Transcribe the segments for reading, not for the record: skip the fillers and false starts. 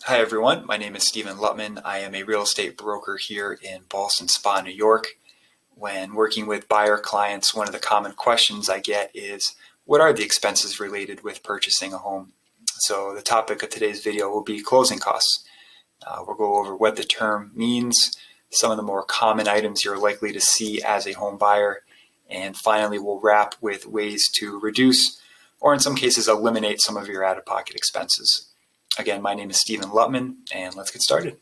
Hi everyone, my name is Stephen Lutman. I am a real estate broker here in Ballston Spa, New York. When working with buyer clients, one of the common questions I get is, what are the expenses related with purchasing a home? So the topic of today's video will be closing costs. We'll go over what the term means, some of the more common items you're likely to see as a home buyer, and finally we'll wrap with ways to reduce or in some cases eliminate some of your out-of-pocket expenses. Again, my name is Stephen Lutman, and let's get started.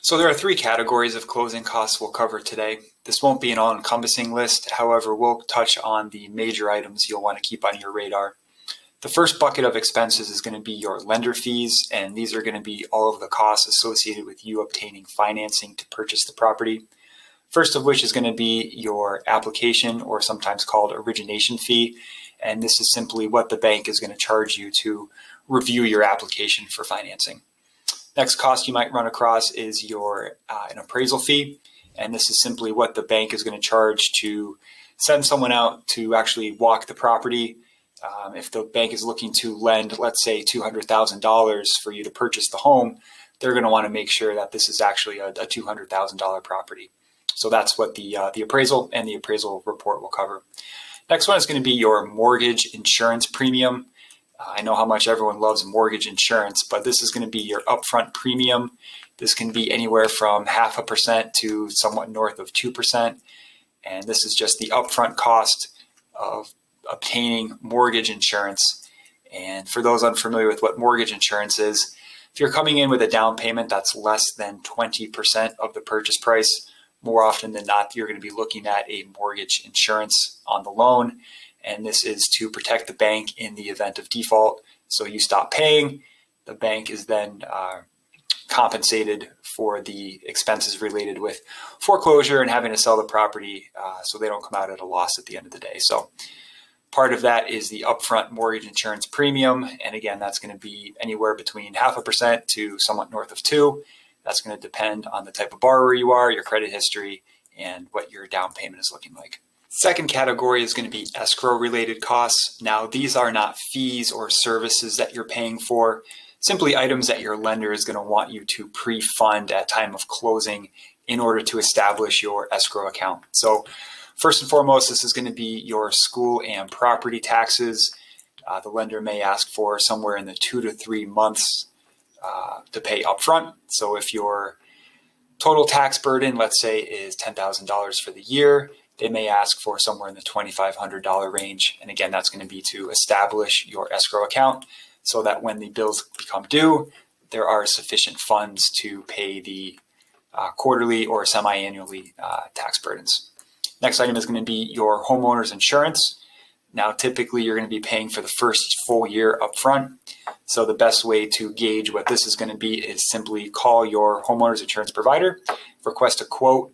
So there are three categories of closing costs we'll cover today. This won't be an all-encompassing list. However, we'll touch on the major items you'll want to keep on your radar. The first bucket of expenses is going to be your lender fees, and these are going to be all of the costs associated with you obtaining financing to purchase the property. First of which is going to be your application, or sometimes called origination fee, and this is simply what the bank is going to charge you to review your application for financing. Next cost you might run across is your an appraisal fee, and this is simply what the bank is going to charge to send someone out to actually walk the property. If the bank is looking to lend, let's say $200,000 for you to purchase the home, they're going to want to make sure that this is actually a $200,000 property. So that's what the appraisal and the appraisal report will cover. Next one is going to be your mortgage insurance premium. I know how much everyone loves mortgage insurance, but this is going to be your upfront premium. This can be anywhere from 0.5% to somewhat north of 2%. And this is just the upfront cost of obtaining mortgage insurance. And for those unfamiliar with what mortgage insurance is, if you're coming in with a down payment that's less than 20% of the purchase price, more often than not, you're going to be looking at a mortgage insurance on the loan. And this is to protect the bank in the event of default. So you stop paying, the bank is then compensated for the expenses related with foreclosure and having to sell the property so they don't come out at a loss at the end of the day. So part of that is the upfront mortgage insurance premium. And again, that's going to be anywhere between 0.5% to somewhat north of 2%. That's going to depend on the type of borrower you are, your credit history, and what your down payment is looking like. Second category is going to be escrow related costs. Now, these are not fees or services that you're paying for, simply items that your lender is going to want you to pre-fund at time of closing in order to establish your escrow account. So first and foremost, this is going to be your school and property taxes. The lender may ask for somewhere in the 2 to 3 months to pay upfront. So if your total tax burden, let's say, is $10,000 for the year, they may ask for somewhere in the $2,500 range. And again, that's going to be to establish your escrow account so that when the bills become due, there are sufficient funds to pay the quarterly or semi-annually tax burdens. Next item is going to be your homeowner's insurance. Now, typically you're going to be paying for the first full year up front. So the best way to gauge what this is going to be is simply call your homeowner's insurance provider, request a quote.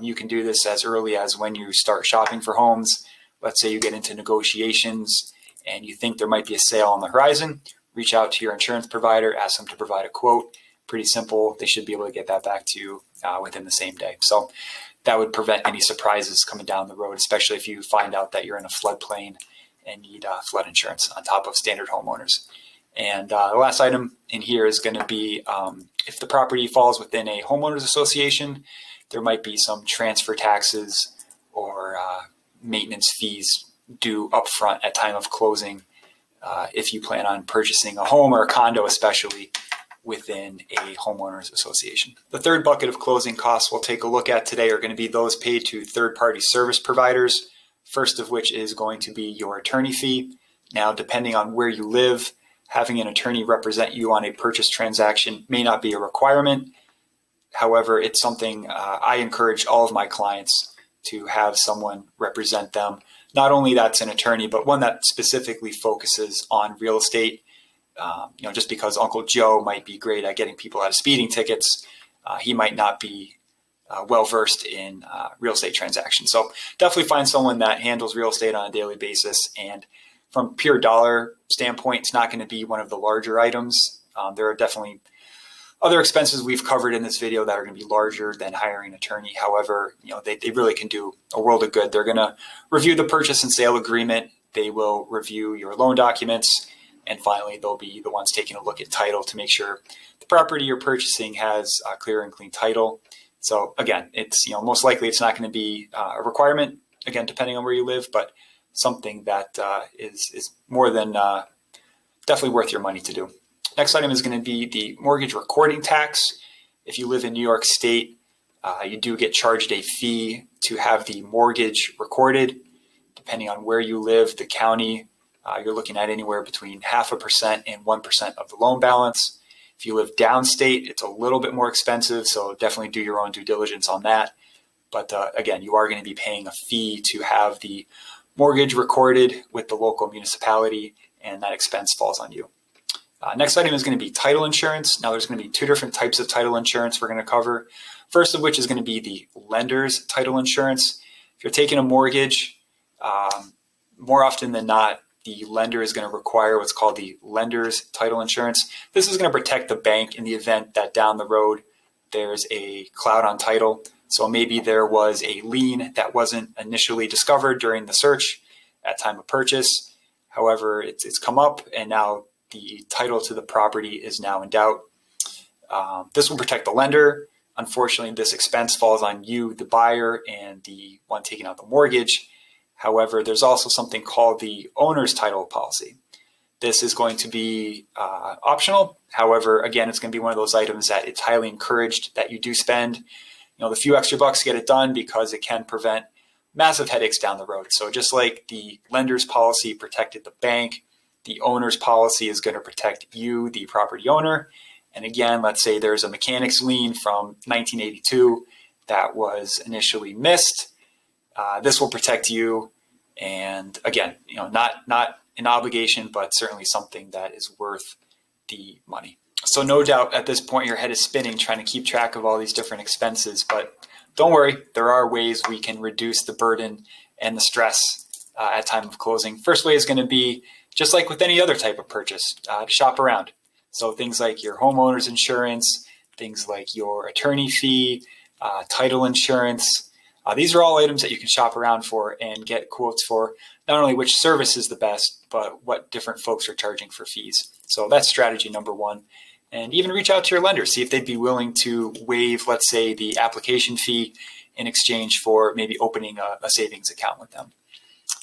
You can do this as early as when you start shopping for homes. Let's say you get into negotiations and you think there might be a sale on the horizon. Reach out to your insurance provider, ask them to provide a quote. Pretty simple. They should be able to get that back to you within the same day. So that would prevent any surprises coming down the road, especially if you find out that you're in a floodplain and need flood insurance on top of standard homeowners. And the last item in here is going to be if the property falls within a homeowners association, there might be some transfer taxes or maintenance fees due upfront at time of closing if you plan on purchasing a home or a condo, especially within a homeowners association. The third bucket of closing costs we'll take a look at today are going to be those paid to third-party service providers, first of which is going to be your attorney fee. Now, depending on where you live, having an attorney represent you on a purchase transaction may not be a requirement. However, it's something I encourage all of my clients to have someone represent them. Not only that's an attorney, but one that specifically focuses on real estate. Just because Uncle Joe might be great at getting people out of speeding tickets, he might not be well-versed in real estate transactions. So definitely find someone that handles real estate on a daily basis. And from pure dollar standpoint, it's not going to be one of the larger items. There are definitely other expenses we've covered in this video that are going to be larger than hiring an attorney. However, they really can do a world of good. They're going to review the purchase and sale agreement. They will review your loan documents. And finally, they'll be the ones taking a look at title to make sure the property you're purchasing has clear and clean title. So again, it's most likely it's not going to be a requirement, again, depending on where you live, but something that is more than definitely worth your money to do. Next item is going to be the mortgage recording tax. If you live in New York State, you do get charged a fee to have the mortgage recorded. Depending on where you live, the county, you're looking at anywhere between 0.5% and 1% of the loan balance. If you live downstate, it's a little bit more expensive, so definitely do your own due diligence on that. But again, you are going to be paying a fee to have the mortgage recorded with the local municipality, and that expense falls on you. Next item is going to be title insurance. Now there's going to be two different types of title insurance we're going to cover. First of which is going to be the lender's title insurance. If you're taking a mortgage, more often than not, the lender is going to require what's called the lender's title insurance. This is going to protect the bank in the event that down the road there's a cloud on title. So maybe there was a lien that wasn't initially discovered during the search at time of purchase. However, it's come up and now the title to the property is now in doubt. This will protect the lender. Unfortunately, this expense falls on you, the buyer, and the one taking out the mortgage. However, there's also something called the owner's title policy. This is going to be optional. However, again, it's going to be one of those items that it's highly encouraged that you do spend the few extra bucks to get it done, because it can prevent massive headaches down the road. So just like the lender's policy protected the bank, the owner's policy is going to protect you, the property owner. And again, let's say there's a mechanic's lien from 1982 that was initially missed. This will protect you. And again, not an obligation, but certainly something that is worth the money. So no doubt at this point, your head is spinning trying to keep track of all these different expenses, but don't worry, there are ways we can reduce the burden and the stress at time of closing. First way is going to be, just like with any other type of purchase, to shop around. So things like your homeowner's insurance, things like your attorney fee, title insurance. These are all items that you can shop around for and get quotes for not only which service is the best, but what different folks are charging for fees. So that's strategy number one. And even reach out to your lender, see if they'd be willing to waive, let's say, the application fee in exchange for maybe opening a savings account with them.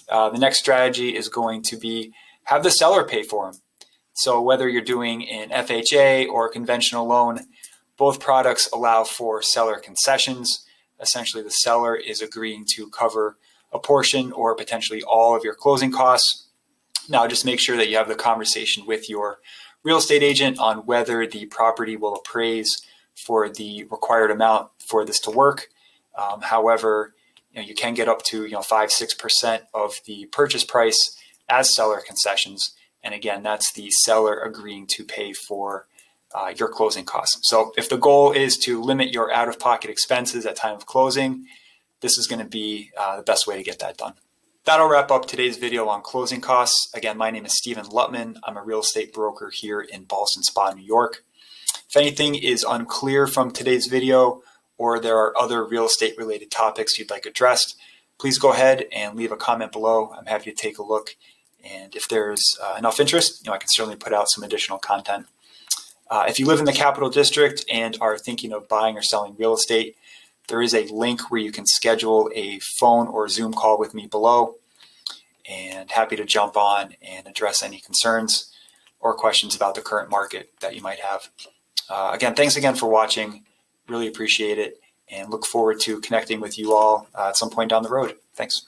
The next strategy is going to be have the seller pay for them. So whether you're doing an FHA or a conventional loan, both products allow for seller concessions. Essentially, the seller is agreeing to cover a portion or potentially all of your closing costs. Now, just make sure that you have the conversation with your real estate agent on whether the property will appraise for the required amount for this to work. However, you can get up to 5-6% of the purchase price as seller concessions. And again, that's the seller agreeing to pay for your closing costs. So if the goal is to limit your out-of-pocket expenses at time of closing, this is going to be the best way to get that done. That'll wrap up today's video on closing costs. Again, my name is Stephen Lutman. I'm a real estate broker here in Ballston Spa, New York. If anything is unclear from today's video, or there are other real estate related topics you'd like addressed, please go ahead and leave a comment below. I'm happy to take a look. And if there's enough interest, I can certainly put out some additional content. If you live in the Capital District and are thinking of buying or selling real estate, there is a link where you can schedule a phone or Zoom call with me below, and happy to jump on and address any concerns or questions about the current market that you might have. Again, thanks again for watching. Really appreciate it and look forward to connecting with you all at some point down the road. Thanks.